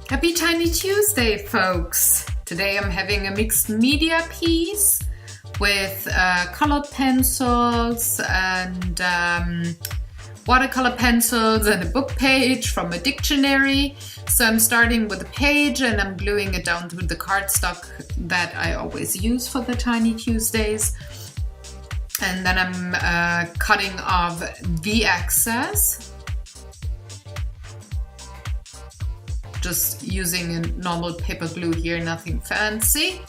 Happy Tiny Tuesday, folks! Today I'm having a mixed media piece with colored pencils and watercolor pencils and a book page from a dictionary. So I'm starting with a page and I'm gluing it down to the cardstock that I always use for the Tiny Tuesdays. And then I'm cutting off the excess. Just using a normal paper glue here, nothing fancy.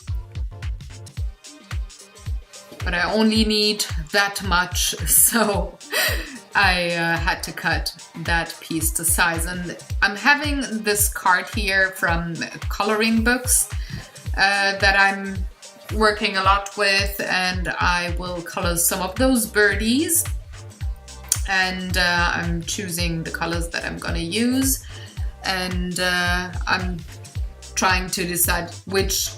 But I only need that much, so I had to cut that piece to size. And I'm having this card here from coloring books that I'm working a lot with, and I will color some of those birdies. And I'm choosing the colors that I'm gonna use. And I'm trying to decide which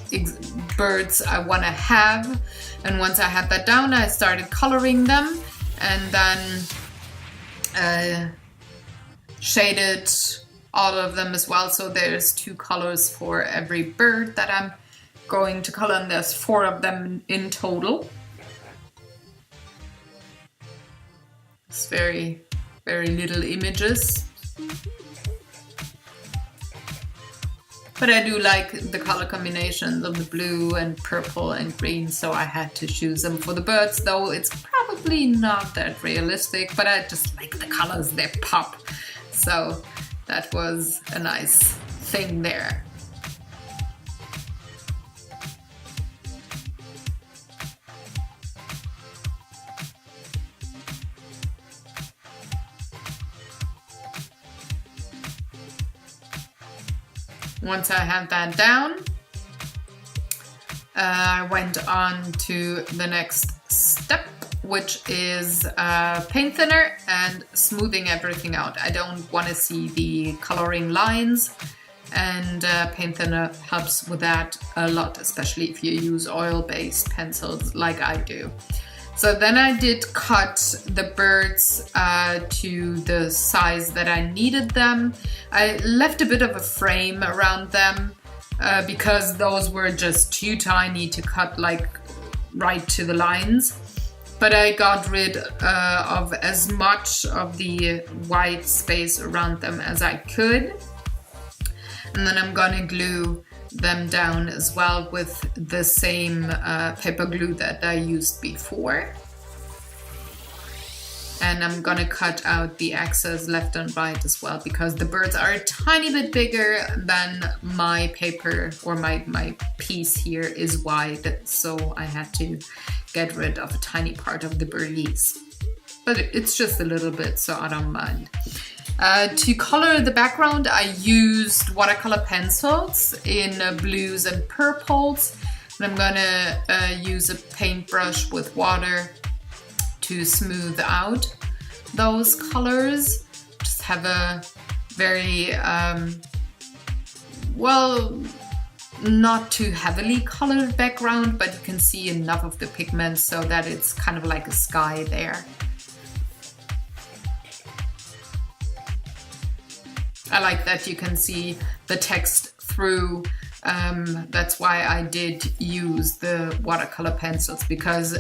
birds I want to have. And once I had that down, I started coloring them and then shaded all of them as well. So there's 2 colors for every bird that I'm going to color, and there's 4 of them in total. It's very, very little images. But I do like the color combinations of the blue and purple and green, so I had to choose them for the birds, though it's probably not that realistic, but I just like the colors, they pop. So that was a nice thing there. Once I had that down, I went on to the next step, which is paint thinner and smoothing everything out. I don't want to see the coloring lines, and paint thinner helps with that a lot, especially if you use oil-based pencils like I do. So then I did cut the birds to the size that I needed them. I left a bit of a frame around them because those were just too tiny to cut like right to the lines. But I got rid of as much of the white space around them as I could. And then I'm gonna glue them down as well with the same paper glue that I used before. And I'm gonna cut out the excess left and right as well, because the birds are a tiny bit bigger than my paper, or my piece here is wide, so I had to get rid of a tiny part of the birdies. But it's just a little bit, so I don't mind. To color the background, I used watercolor pencils in blues and purples. And I'm gonna use a paintbrush with water to smooth out those colors. Just have a very, well, not too heavily colored background, but you can see enough of the pigments so that it's kind of like a sky there. I like that you can see the text through. That's why I did use the watercolor pencils, because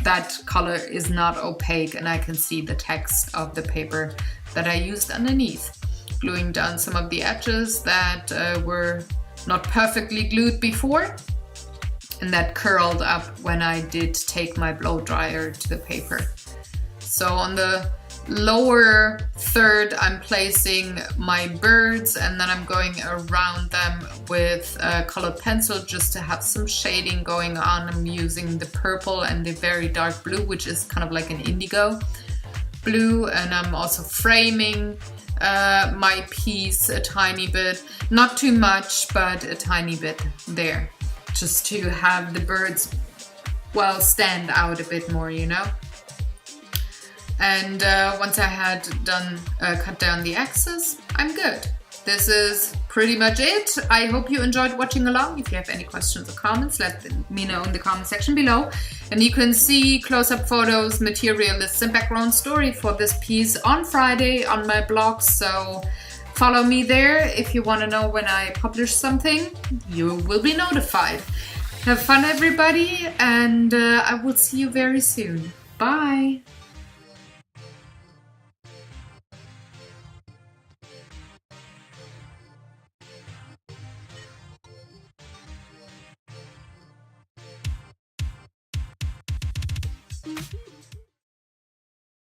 that color is not opaque and I can see the text of the paper that I used underneath. Gluing down some of the edges that were not perfectly glued before, and that curled up when I did take my blow dryer to the paper. So on the lower third, I'm placing my birds, and then I'm going around them with a colored pencil just to have some shading going on. I'm using the purple and the very dark blue, which is kind of like an indigo blue, and I'm also framing my piece a tiny bit, not too much, but a tiny bit there, just to have the birds, well, stand out a bit more, you know. And once I had done cut down the excess, I'm good. This is pretty much it. I hope you enjoyed watching along. If you have any questions or comments, let me know in the comment section below. And you can see close-up photos, material lists, and background story for this piece on Friday on my blog. So Follow me there if you want to know when I publish something. You will be notified. Have fun, everybody, and I will see you very soon. Bye!